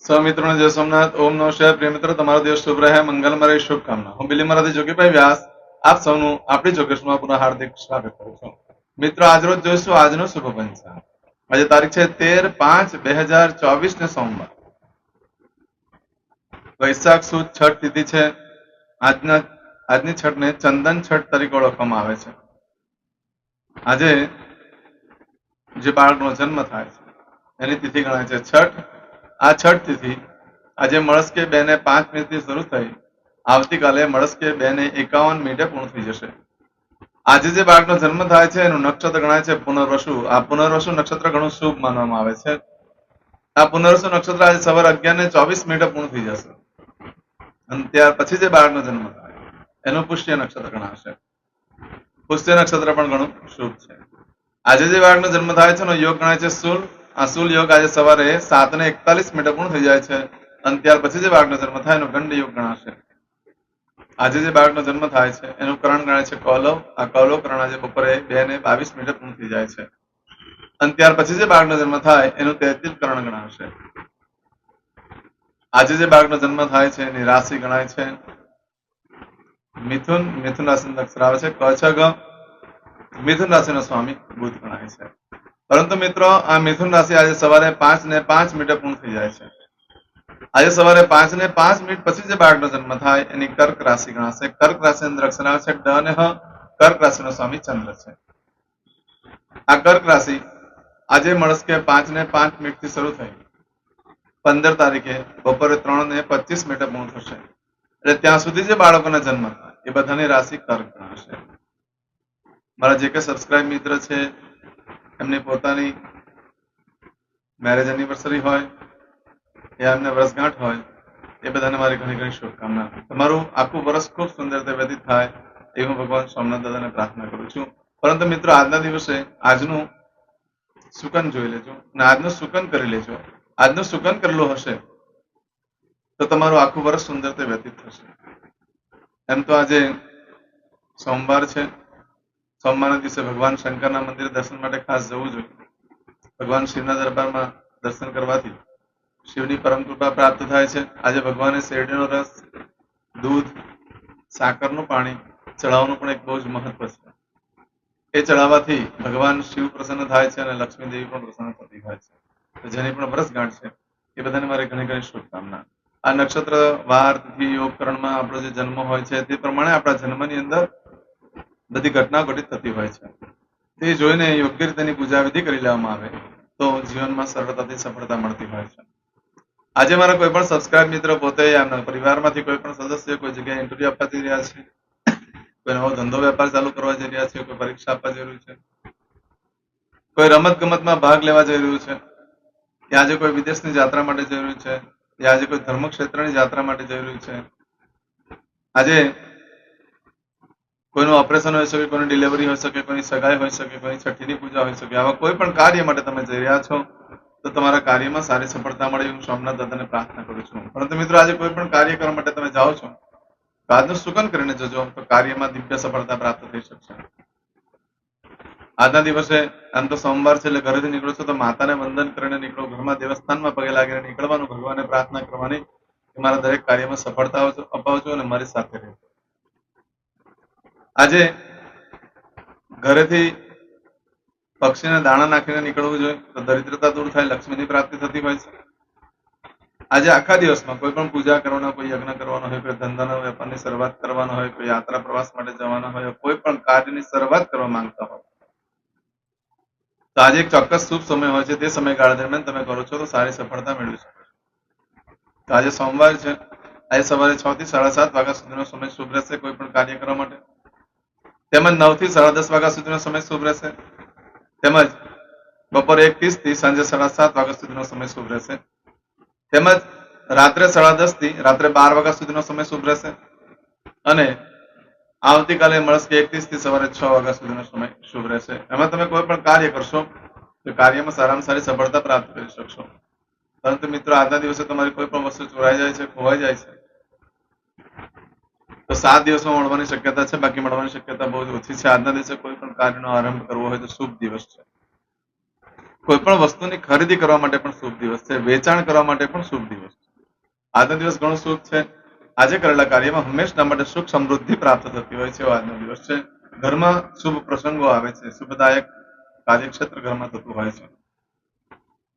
સૌ મિત્રોને જય સોમનાથ. ઓમ નમઃ શિવાય. પ્રિય મિત્રો, તમારો દિવસ શુભ રહે, મંગલમય રહે, શુભકામના. હું બિલીમરાથી જોગીભાઈ વ્યાસ આપ સૌનું આપણી જોગેશમાં પુનઃ હાર્દિક સ્વાગત કરું છું. મિત્રો, આજરોજ જોઈશું આજનો શુભ પંચાંગ. આજે તારીખ છે 13/5/2024 ને સોમવાર. વૈશાખ સુદ છઠ તિથિ છે. આજની છઠને ચંદન છઠ તરીકે ઓળખવામાં આવે છે. આજે જે બાળકનો જન્મ થાય છે એની તિથિ ગણાય છે છઠ. આ છઠ તિથિ આજે મળસ્કે 2:05 શરૂ થઈ આવતીકાલે મળસ્કે 2:51 પૂર્ણ થઈ જશે. આજે જે બાળકનો જન્મ થાય છે એનું નક્ષત્ર ગણાય છે પુનર્વસુ. આ પુનર્વસુ નક્ષત્ર ઘણું શુભ માનવામાં આવે છે. આ પુનર્વસુ નક્ષત્ર આજે સવારે 11:24 પૂર્ણ થઈ જશે અને ત્યાર પછી જે બાળકનો જન્મ થાય એનું પુષ્ય નક્ષત્ર ગણાશે. પુષ્ય નક્ષત્ર પણ ઘણું શુભ છે. આજે જે બાળકનો જન્મ થાય છે એનો યોગ ગણાય છે શૂલ. આ શૂલ યોગ આજે સવારે 7:41 પૂર્ણ થઈ જાય છે અને ત્યાર પછી જે બાળકનો જન્મ થાય એનો ગંડ યોગ ગણાશે. આજે જે બાળકનો જન્મ થાય છે એનું કરણ ગણાય છે કૌલવ. આ કૌલવ કરણ આજે બપોરે 2:22 પૂર્ણ થઈ જાય છે અને ત્યાર પછી જે બાળકનો જન્મ થાય એનું તૈતિલ કરણ ગણાશે. આજે જે બાળકનો જન્મ થાય છે એની રાશિ ગણાય છે મિથુન. મિથુન રાશિ અક્ષર આવે છે ક છ ગ. મિથુન રાશિનો સ્વામી બુધ ગણાય છે. પરંતુ મિત્રો, આ મિથુન રાશિ આજે સવારે 5:05 પૂર્ણ થઈ જાય છે. આજે સવારે 5:05 પછી જે બાળકનો જન્મ થાય એની કર્ક રાશિ ગણાશે. કર્ક રાશિ અંદર અક્ષર આવે છે ડ અને હ. કર્ક રાશિનો સ્વામી ચંદ્ર છે. આ કર્ક રાશિ આજે મળસ્કે 5:05 થી શરૂ થઈ 15 તારીખે બપોરે 3:25 પૂર્ણ થશે. એટલે ત્યાં સુધી જે બાળકોના જન્મ થાય એ બધાની રાશિ કર્ક ગણાશે. મારા જે કે સબસ્ક્રાઇબ મિત્ર છે એમની પોતાની મેરેજ એનિવર્સરી હોય યા એમને વર્ષગાંઠ હોય એ બધાને મારી ઘણી ઘણી શુભકામના. તમારું આખું વર્ષ ખૂબ સુંદર રીતે વ્યતીત થાય એ હું ભગવાન સોમનાથ દાદાને પ્રાર્થના કરું છું. પરંતુ મિત્રો, આજના દિવસે આજનું સુકન જોઈ લેજો અને આજનું સુકન કરી લેજો. આજનું સુકન કરેલું હશે તો તમારું આખું વર્ષ સુંદર રીતે વ્યતીત થશે. એમ તો આજે સોમવાર છે. સોમવારના દિવસે ભગવાન શંકરના મંદિરે દર્શન માટે ખાસ જવું જોઈએ. ભગવાન શિવના દરબારમાં દર્શન કરવાથી શિવની પરમ કૃપા પ્રાપ્ત થાય છે. આજે ભગવાને શેરડીનો રસ, દૂધ, સાકરનું પાણી ચડાવવાનું પણ એક બહુ જ મહત્વ છે. એ ચડાવવાથી ભગવાન શિવ પ્રસન્ન થાય છે અને લક્ષ્મી દેવી પણ પ્રસન્ન થતી હોય છે. તો જેની પણ વર્ષગાંઠ છે એ બધાને મારી ઘણી ઘણી શુભકામના. આ નક્ષત્ર વાર તિથિ યોગકરણમાં આપણો જે જન્મ હોય છે તે પ્રમાણે આપણા જન્મની અંદર બધી ઘટનાઓ ઘટિત થતી હોય છે. તે જોઈને યોગ્ય રીતે એની પૂજા વિધિ કરી લેવામાં આવે તો જીવનમાં સરળતાથી સફળતા મળતી હોય છે. આજે મારા કોઈ પણ સબસ્ક્રાઇબ મિત્રો પોતે એમના પરિવારમાંથી કોઈ પણ સદસ્ય કોઈ જગ્યાએ ઇન્ટરવ્યુ આપવા જઈ રહ્યા છે, કોઈ નવો ધંધો વેપાર ચાલુ કરવા જઈ રહ્યા છે, કોઈ પરીક્ષા આપવા જઈ રહ્યું છે, કોઈ રમત ગમતમાં ભાગ લેવા જઈ રહ્યું છે, કે આજે કોઈ વિદેશની યાત્રા માટે જઈ રહ્યું છે, કે આજે કોઈ ધર્મ ક્ષેત્રની યાત્રા માટે જઈ રહ્યું છે, આજે કોઈનું ઓપરેશન હોઈ શકે, કોઈની ડિલિવરી હોઈ શકે, કોઈની સગાઈ હોઈ શકે, કોઈની છઠ્ઠીની પૂજા હોઈ શકે, આવા કોઈ પણ કાર્ય માટે તમે જઈ રહ્યા છો તો તમારા કાર્યમાં સારી સફળતા મળે હું સોમનાથ દાદાને પ્રાર્થના કરું છું. પરંતુ મિત્રો, આજે કોઈ પણ કાર્ય કરવા માટે તમે જાઓ છો તો આજનું સુકન કરીને જજો તો કાર્યમાં દિવ્ય સફળતા પ્રાપ્ત થઈ શકશે. આજના દિવસે આમ તો સોમવાર છે એટલે ઘરેથી નીકળો છો તો માતાને વંદન કરીને નીકળો. ઘરમાં દેવસ્થાનમાં પગે લાગીને નીકળવાનું, ભગવાનને પ્રાર્થના કરવાની કે મારા દરેક કાર્યમાં સફળતા અપાવજો અને મારી સાથે રહેજો. આજે ઘરેથી પક્ષીને દાણા નાખીને નીકળવું જોઈએ તો દરિદ્રતા દૂર થાય, લક્ષ્મીની પ્રાપ્તિ થતી હોય છે. આજે આખા દિવસમાં કોઈ પણ પૂજા કરવાનો, કોઈ યજ્ઞ કરવાનો હોય, કોઈ ધંધાના વેપારની શરૂઆત કરવાનો હોય, કોઈ યાત્રા પ્રવાસ માટે જવાનો હોય, કોઈ પણ કાર્યની શરૂઆત કરવા માંગતા હોય તો આજે એક ચોક્કસ શુભ સમય હોય છે. તે સમયગાળા દરમિયાન તમે કરો છો તો સારી સફળતા મેળવી શકો છો. તો આજે સોમવાર છે. આજે સવારે 6 થી 7:30 વાગ્યા સુધીનો સમય શુભ રહેશે કોઈ પણ કાર્ય કરવા માટે. તેમજ 9 થી 10:30 વાગ્યા સુધીનો સમય શુભ રહેશે. તેમજ બપોરે 1:30 થી સાંજે 7:30 વાગ્યા સુધીનો સમય શુભ રહેશે. તેમજ રાત્રે 10:30 થી રાત્રે 12 વાગ્યા સુધીનો સમય શુભ રહેશે અને આવતીકાલે મળસ્કે 1:30 થી સવારે 6 વાગ્યા સુધીનો સમય શુભ રહેશે. એમાં તમે કોઈ પણ કાર્ય કરશો તો કાર્યમાં સારામાં સારી સફળતા પ્રાપ્ત કરી શકશો. પરંતુ મિત્રો, આજના દિવસે તમારી કોઈ પણ વસ્તુ ચોરાઈ જાય છે, ખોવાઈ જાય છે તો 7 દિવસમાં મળવાની શક્યતા છે, બાકી મળવાની શક્યતા બહુ જ ઓછી છે. આજના દિવસે કોઈ પણ કાર્યનો આરંભ કરવો હોય તો શુભ દિવસ છે. કોઈ પણ વસ્તુની ખરીદી કરવા માટે પણ શુભ દિવસ છે. વેચાણ કરવા માટે પણ શુભ દિવસ છે. આજનો દિવસ ઘણો શુભ છે. આજે કરેલા કાર્યમાં હંમેશા માટે સુખ સમૃદ્ધિ પ્રાપ્ત થતી હોય છે એવો આજનો દિવસ છે. ઘરમાં શુભ પ્રસંગો આવે છે, શુભદાયક કાર્યક્ષેત્ર ઘરમાં થતું હોય છે.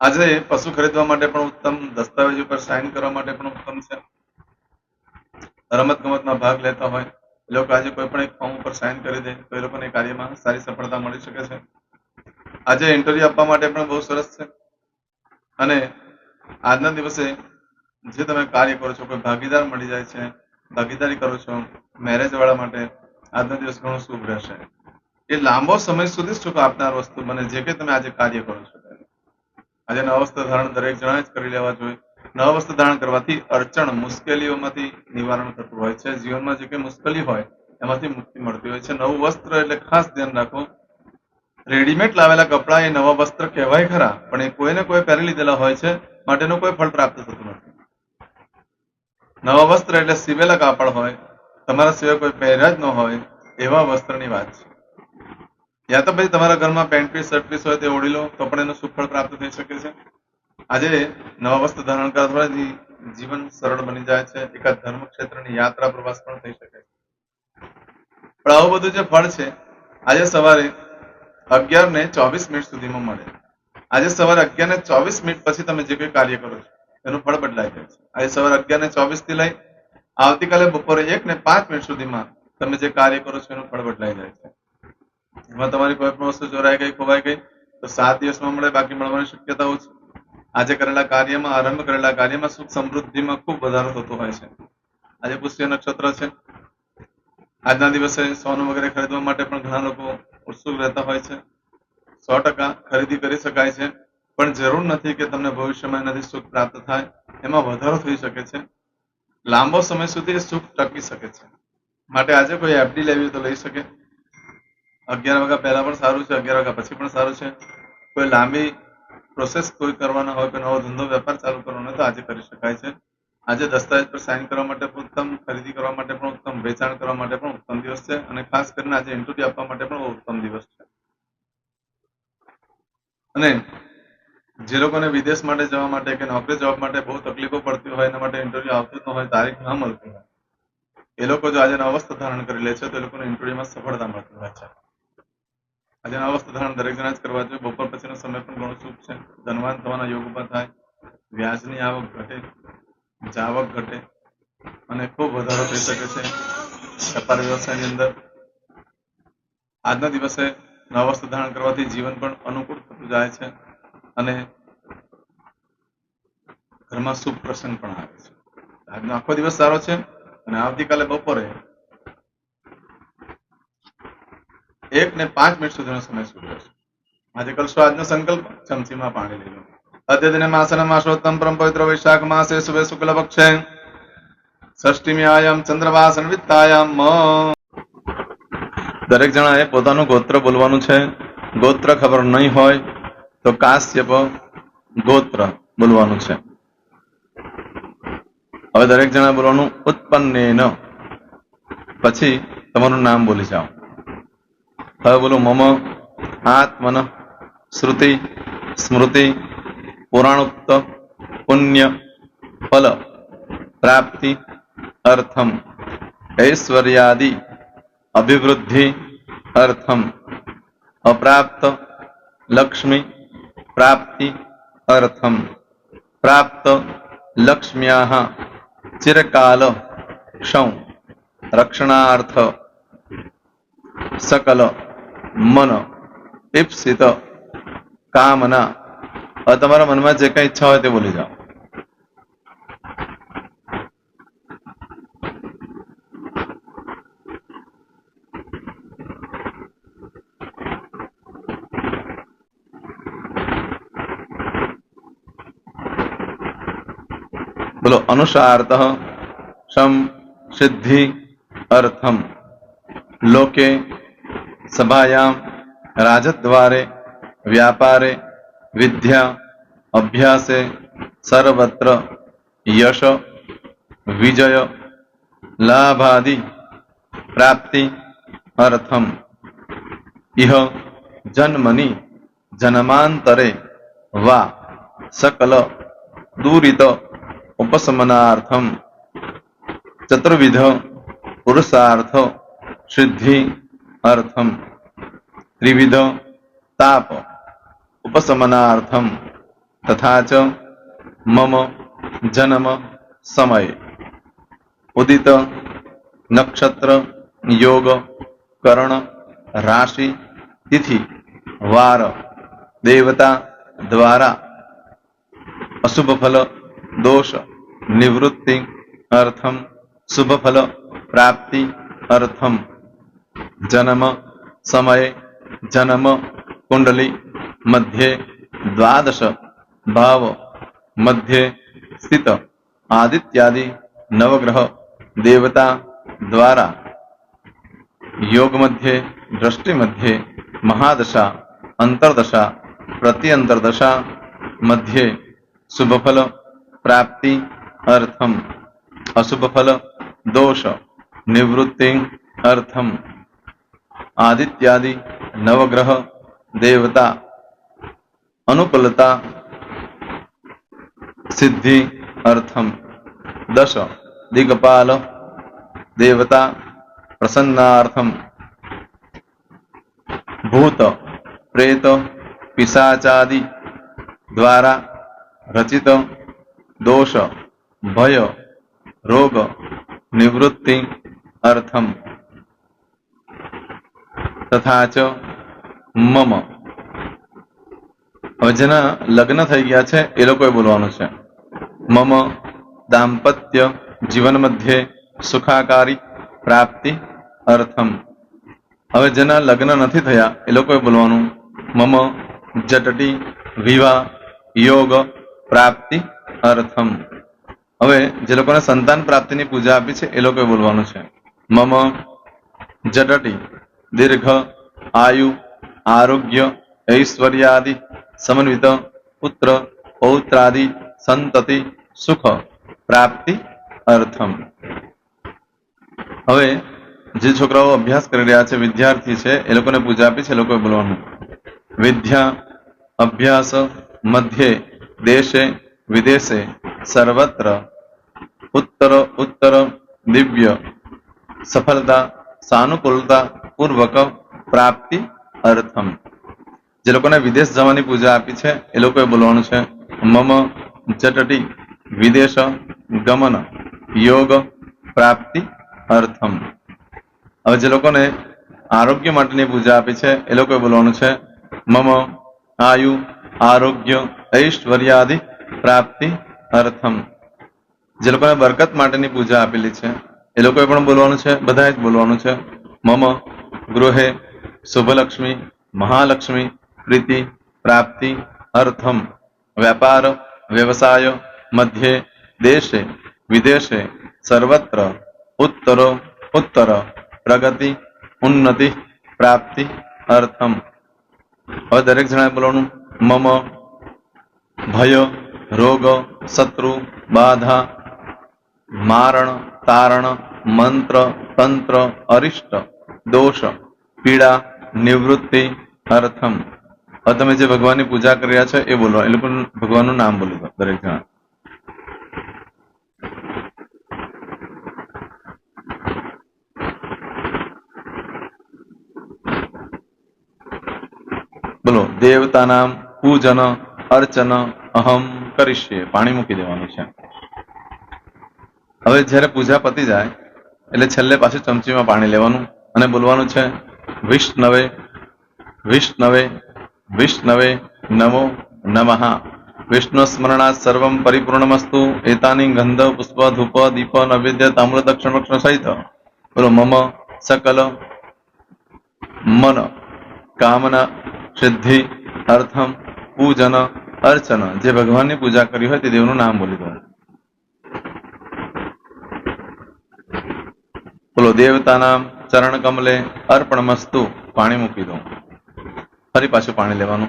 આજે પશુ ખરીદવા માટે પણ ઉત્તમ, દસ્તાવેજ ઉપર સાઇન કરવા માટે પણ ઉત્તમ છે. રમત ગમતમાં ભાગ લેતા હોય એ લોકો આજે કોઈ પણ એક ફોર્મ ઉપર સાઇન કરી દે તો એ લોકોને કાર્યમાં સારી સફળતા મળી શકે છે. આજે ઇન્ટરવ્યુ આપવા માટે પણ બહુ સરસ છે. અને આજના દિવસે જે તમે કાર્ય કરો છો, કોઈ ભાગીદાર મળી જાય છે, ભાગીદારી કરો છો, મેરેજ વાળા માટે આજનો દિવસ ઘણો શુભ રહેશે. એ લાંબો સમય સુધી સુખ આપનાર વસ્તુ બને જે કે તમે આજે કાર્ય કરો છો. આજે નવા વસ્ત્ર ધારણ દરેક જણાએ જ કરી લેવા જોઈએ. નવા વસ્ત્ર ધારણ કરવાથી અડચણ, મુશ્કેલીઓમાંથી નિવારણ થતું હોય છે. જીવનમાં જે કંઈ મુશ્કેલી હોય એમાંથી મુક્તિ મળતી હોય છે. નવું વસ્ત્ર એટલે ખાસ ધ્યાન રાખો, રેડીમેડ લાવેલા કપડાં એ નવા વસ્ત્ર કહેવાય ખરા, પણ એ કોઈને કોઈ પહેરી લીધેલા હોય છે, માટેનું કોઈ ફળ પ્રાપ્ત થતું નથી. નવા વસ્ત્ર એટલે સીવેલા કાપડ હોય, તમારા સિવાય કોઈ પહેર્યા જ ન હોય એવા વસ્ત્રની વાત છે. યા તો પછી તમારા ઘરમાં પેન્ટ પીસ, શર્ટ પીસ હોય તે ઓઢી લો તો પણ એનું સુફળ પ્રાપ્ત થઈ શકે છે. આજે નવા વસ્ત્ર ધારણ કરવાથી જીવન સરળ બની જાય છે. એકાદ ધર્મ ક્ષેત્રની યાત્રા પ્રવાસ પણ થઈ શકે છે. પણ આવું બધું જે ફળ છે આજે સવારે 11:24 સુધીમાં મળે. આજે સવારે 11:24 પછી તમે જે કોઈ કાર્ય કરો છો એનું ફળ બદલાઈ જાય છે. આજે સવારે 11:24 થી લઈ આવતીકાલે બપોરે 1:05 સુધીમાં તમે જે કાર્ય કરો છો એનું ફળ બદલાઈ જાય છે. એમાં તમારી કોઈ પણ વસ્તુ ચોરાઈ ગઈ, ખોવાઈ ગઈ તો 7 દિવસમાં મળે, બાકી મળવાની શક્યતા ઓછી. આજે કરેલા કાર્યમાં, આરંભ કરેલા કાર્યમાં સુખ સમૃદ્ધિમાં ખૂબ વધારો થતો હોય છે. આજે પુષ્ય નક્ષત્ર છે. આજના દિવસે સોનું વગેરે ખરીદવા માટે પણ ઘણા લોકો ઉત્સુક રહેતા હોય છે. 100% ખરીદી કરી શકાય છે, પણ જરૂર નથી કે તમને ભવિષ્યમાં એનાથી સુખ પ્રાપ્ત થાય. એમાં વધારો થઈ શકે છે. લાંબો સમય સુધી સુખ ટકી શકે છે. માટે આજે કોઈ એફડી લેવી તો લઈ શકે. 11 વાગ્યા પહેલા પણ સારું છે, 11 વાગ્યા પછી પણ સારું છે. કોઈ લાંબી પ્રોસેસ કોઈ કરવાના હોય, કોઈ નવો ધંધો વેપાર ચાલુ કરવાનો હોય તો આજે કરી શકાય છે. આજે દસ્તાવેજ પર સાઇન કરવા માટે પણ ઉત્તમ, ખરીદી કરવા માટે પણ ઉત્તમ, વેચાણ કરવા માટે પણ ઉત્તમ દિવસ છે. અને ખાસ કરીને આજે ઇન્ટરવ્યુ આપવા માટે પણ ઉત્તમ દિવસ છે. અને જે લોકોને વિદેશ માટે જવા માટે કે નોકરી જોબ માટે બહુ તકલીફો પડતી હોય, એના માટે ઇન્ટરવ્યુ આવતું જ ન હોય, તારીખ ના મળતી હોય, એ લોકો જો આજે નવા વસ્ત્ર ધારણ કરી લે છે તો એ લોકોને ઇન્ટરવ્યુમાં સફળતા મળતી હોય છે. આજે નવા વસ્ત્ર ધારણ દરેક જણા જ કરવા જોઈએ. બપોર પછીનો સમય પણ ઘણો શુભ છે. ધનવાન થવાના યોગ ઉભા થાય, વ્યાજની આવક ઘટે, જાવક ઘટે અને ખૂબ વધારો થઈ શકે છે વેપાર વ્યવસાયની અંદર. આજના દિવસે નવા વસ્ત્ર ધારણ કરવાથી જીવન પણ અનુકૂળ થતું જાય છે અને ઘરમાં શુભ પ્રસંગ પણ આવે છે. આજનો આખો દિવસ સારો છે અને આવતીકાલે બપોરે 1:05 સુધીનો સમય શુભ રહેશે. આજે કરશો આજનો સંકલ્પ, ચમચીમાં પાણી લઈ લો. અદ્યતને માસન માસોત્તમ પરમ પવિત્ર વૈશાખ માસે શુભે શુક્લ પક્ષે ષષ્ઠીમ્યાયામ ચંદ્રવાસન વિત્તાયામ. દરેક જણાએ પોતાનું ગોત્ર બોલવાનું છે. ગોત્ર ખબર નહીં હોય તો કાશ્યપ ગોત્ર બોલવાનું છે. હવે દરેક જણા બોલવાનું ઉત્પન્નેન, પછી તમારું નામ બોલી જાઓ. હવે બોલો મમ આત્મન શ્રુતિ સ્મૃતિ પુરાણોક્ત પુણ્ય ફલ પ્રાપ્તિ અર્થમ ઐશ્વર્યાદિ અભિવૃદ્ધિ અર્થમ અપ્રાપ્ત લક્ષ્મી પ્રાપ્તિ અર્થમ પ્રાપ્ત લક્ષ્મ્યાઃ ચિરકાલ ક્ષૌ રક્ષણાર્થ સકલ મન ઈપ્સિત કામના. હવે તમારા મનમાં જે કઈ ઈચ્છા હોય તે બોલી જાઓ. બોલો અનુસાર્થ સમ સિદ્ધિ અર્થમ લોકે સભાયામ રાજદ્વારે વ્યાપારે વિદ્યા અભ્યાસે સર્વત્ર યશ વિજય લાભાદિ પ્રાપ્તિ અર્થમ ઇહ જન્મની જન્માંતરે વા સકલ દૂરિત उपशमनार्थम चतुर्विध पुरुषार्थ सिद्धि अर्थम त्रिविध ताप उपशमनार्थम तथा च मम जन्म समय उदित नक्षत्र योग करण राशि तिथि वार देवता द्वारा अशुभ फल दोष निवृत्ति अर्थम शुभ फल प्राप्ति अर्थम जन्म समय जन्म कुंडली मध्ये द्वादश भाव मध्ये स्थित आदित्यादि नवग्रह देवता द्वारा योग मध्ये दृष्टि मध्ये महादशा अंतर्दशा प्रत्यंतर्दशा मध्ये शुभ फल प्राप्ति अर्थम अशुभ फल दोष निवृत्ति अर्थम आदित्यादि नवग्रह देवता अनुकूलता सिद्धि अर्थम दश दिगपाल देवता प्रसन्नार्थम भूत प्रेत पिशाचादि द्वारा रचित दोष भय रोग निवृत्ति अर्थम तथा च मम હવે જેના લગ્ન થઈ ગયા છે એ લોકોએ બોલવાનું છે મમ દાંપત્ય જીવન મધ્યે સુખાકારી પ્રાપ્તિ અર્થમ હવે જેના લગ્ન નથી થયા એ લોકોએ બોલવાનું મમ જટટી વિવાહ યોગ પ્રાપ્તિ અર્થમ હવે જે લોકોને સંતાન પ્રાપ્તિની પૂજા આપી છે એ લોકોએ બોલવાનું છે મમ જટટી દીર્ઘ આયુ આરોગ્ય ऐश्वर्यादि समन्वित पुत्र पौत्रादि संतति सुख प्राप्ति अर्थम હવે જે છોકરાઓ અભ્યાસ કરી રહ્યા છે વિદ્યાર્થી છે એ લોકોને પૂજા આપી છે એ લોકોએ બોલવાનું વિદ્યા અભ્યાસ મધ્યે દેશે વિદેશે સર્વત્ર ઉત્તર ઉત્તર દિવ્ય સફળતા સાનુકૂળતા પૂર્વક પ્રાપ્તિ અર્થમ જે લોકોને વિદેશ જવાની પૂજા આપી છે એ લોકોએ બોલવાનું છે મમ જટટી વિદેશ ગમન યોગ પ્રાપ્તિ અર્થમ હવે જે લોકોને આરોગ્ય માટેની પૂજા આપી છે એ લોકોએ બોલવાનું છે મમ આયુ આરોગ્ય ઐશ્વર્યાદિ પ્રાપ્તિ અર્થમ જે લોકોને બરકત માટેની પૂજા આપેલી છે એ લોકોએ પણ બોલવાનું છે બધાએ જ બોલવાનું છે મમ ગૃહે શુભલક્ષ્મી મહાલક્ષ્મી प्रीति प्राप्ति अर्थम व्यापार व्यवसाय मध्य देशे विदेशे सर्वत्र उत्तर उत्तर प्रगति उन्नति प्राप्ति अर्थम હવે દરેક જણાએ બોલવાનું મમ ભય રોગ શત્રુ બાધા મારણ તારણ મંત્ર તંત્ર અરિષ્ટ દોષ પીડા નિવૃત્તિ અર્થમ હવે તમે જે ભગવાનની પૂજા કરી રહ્યા છો એ બોલો એ લોકો ભગવાનનું નામ બોલી દો દરેક જણા બોલો દેવતાનામ પૂજન અર્ચન અહમ કરીશ્યે પાણી મૂકી દેવાનું છે હવે જ્યારે પૂજા પતી જાય એટલે છેલ્લે પાછું ચમચીમાં પાણી લેવાનું અને બોલવાનું છે વિષ્ણવે વિષ્ણવે વિષ્ણવે નમો નમઃ વિષ્ણુ સ્મરણાત સર્વમ પરિપૂર્ણમસ્તુ એતાની ગંધ પુષ્પ ધૂપ દીપ નૈવેદ્ય તામ્ર દક્ષિણ વક્ષણ સહિત બોલો મમ સકલ મન કામના સિદ્ધિ અર્થમ પૂજન અર્ચન જે ભગવાનની પૂજા કરી હોય તે દેવનું નામ બોલી દો બોલો દેવતાનામ ચરણ કમલે અર્પણમસ્તુ પાણી મૂકી દો ફરી પાછું પાણી લેવાનું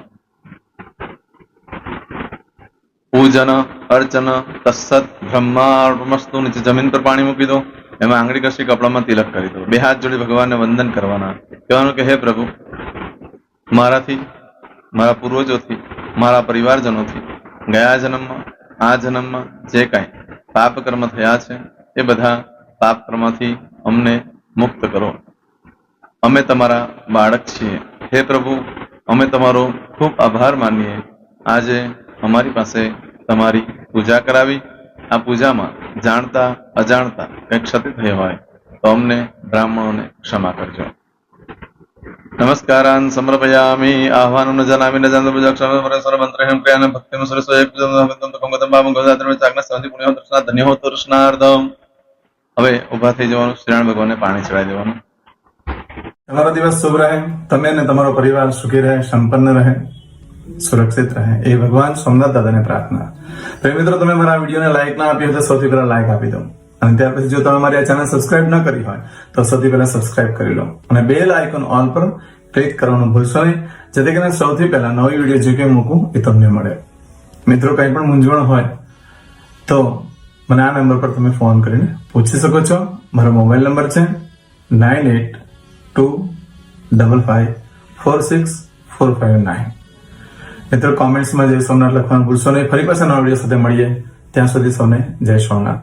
પૂજન અર્ચન તત્સત બ્રહ્માર્પણમસ્તુ નીચે જમીન પર પાણી મૂકી દો એમાં આંગળી કસી કપડામાં તિલક કરી દો બે હાથ જોડી ભગવાનને વંદન કરવાના કહેવાનું કે હે પ્રભુ મારાથી મારા પૂર્વજોથી મારા પરિવારજનોથી ગયા જન્મમાં આ જન્મમાં જે કાંઈ પાપ કર્મ થયા છે એ બધા પાપ કર્મથી અમને મુક્ત કરો. અમે તમારા બાળક છીએ. હે પ્રભુ, અમે તમારો ખૂબ આભાર માનીએ. આજે અમારી પાસે તમારી પૂજા કરાવી. આ પૂજામાં જાણતા અજાણતા કંઈ ક્ષતિ થઈ હોય તો અમને બ્રાહ્મણોને ક્ષમા કરજો. નમસ્કારાન સમર્પયામિ આહ્વાનમ ન જનામિ ન જાનતો પૂજાક્ષરમ પરેશ્વર મંત્રહેમ ક્રિયાન ભક્તિમ સરસ્વય પૂજનમ કમગતમ પાવમ ગોદાત્રમ ચાગ્ના સંતિ પુણ્ય દર્શના ધન્ય હો તૃષ્ણાર્ધમ. હવે ઊભા થઈ જવાનું, શ્રીનારાયણ ભગવાનને પાણી ચડાવી દેવાનું. તમારો દિવસ શુભ રહે, તમે અને તમારો પરિવાર સુખી રહે, સંપન્ન રહે, સુરક્ષિત રહે એ ભગવાન સોમનાથ દાદાને પ્રાર્થના. તો મિત્રો, તમે મારા વિડીયોને લાઈક ના આપી હોય તો સૌથી પહેલા લાઈક આપી દો, અને ત્યાર પછી જો તમે મારી આ ચેનલ સબસ્ક્રાઇબ ન કરી હોય તો સૌથી પહેલા સબસ્ક્રાઇબ કરી લો, અને બેલ આઇકોન ઓલ પર ક્લિક કરવાનું ભૂલશો નહીં, જેથી કરીને સૌથી પહેલા નવી વિડીયો જે કંઈ મૂકું એ તમને મળે. મિત્રો, કંઈ પણ મૂંઝવણ હોય તો મને આ નંબર પર તમે ફોન કરીને પૂછી શકો છો. મારો મોબાઈલ નંબર છે 9825546459. મિત્રો, કોમેન્ટ્સમાં જય સોમનાથ લખવાનું ભૂલશો નહીં. ફરી પાછા નવા વિડીયો સાથે મળીએ. ત્યાં સુધી સૌને જય સોમનાથ.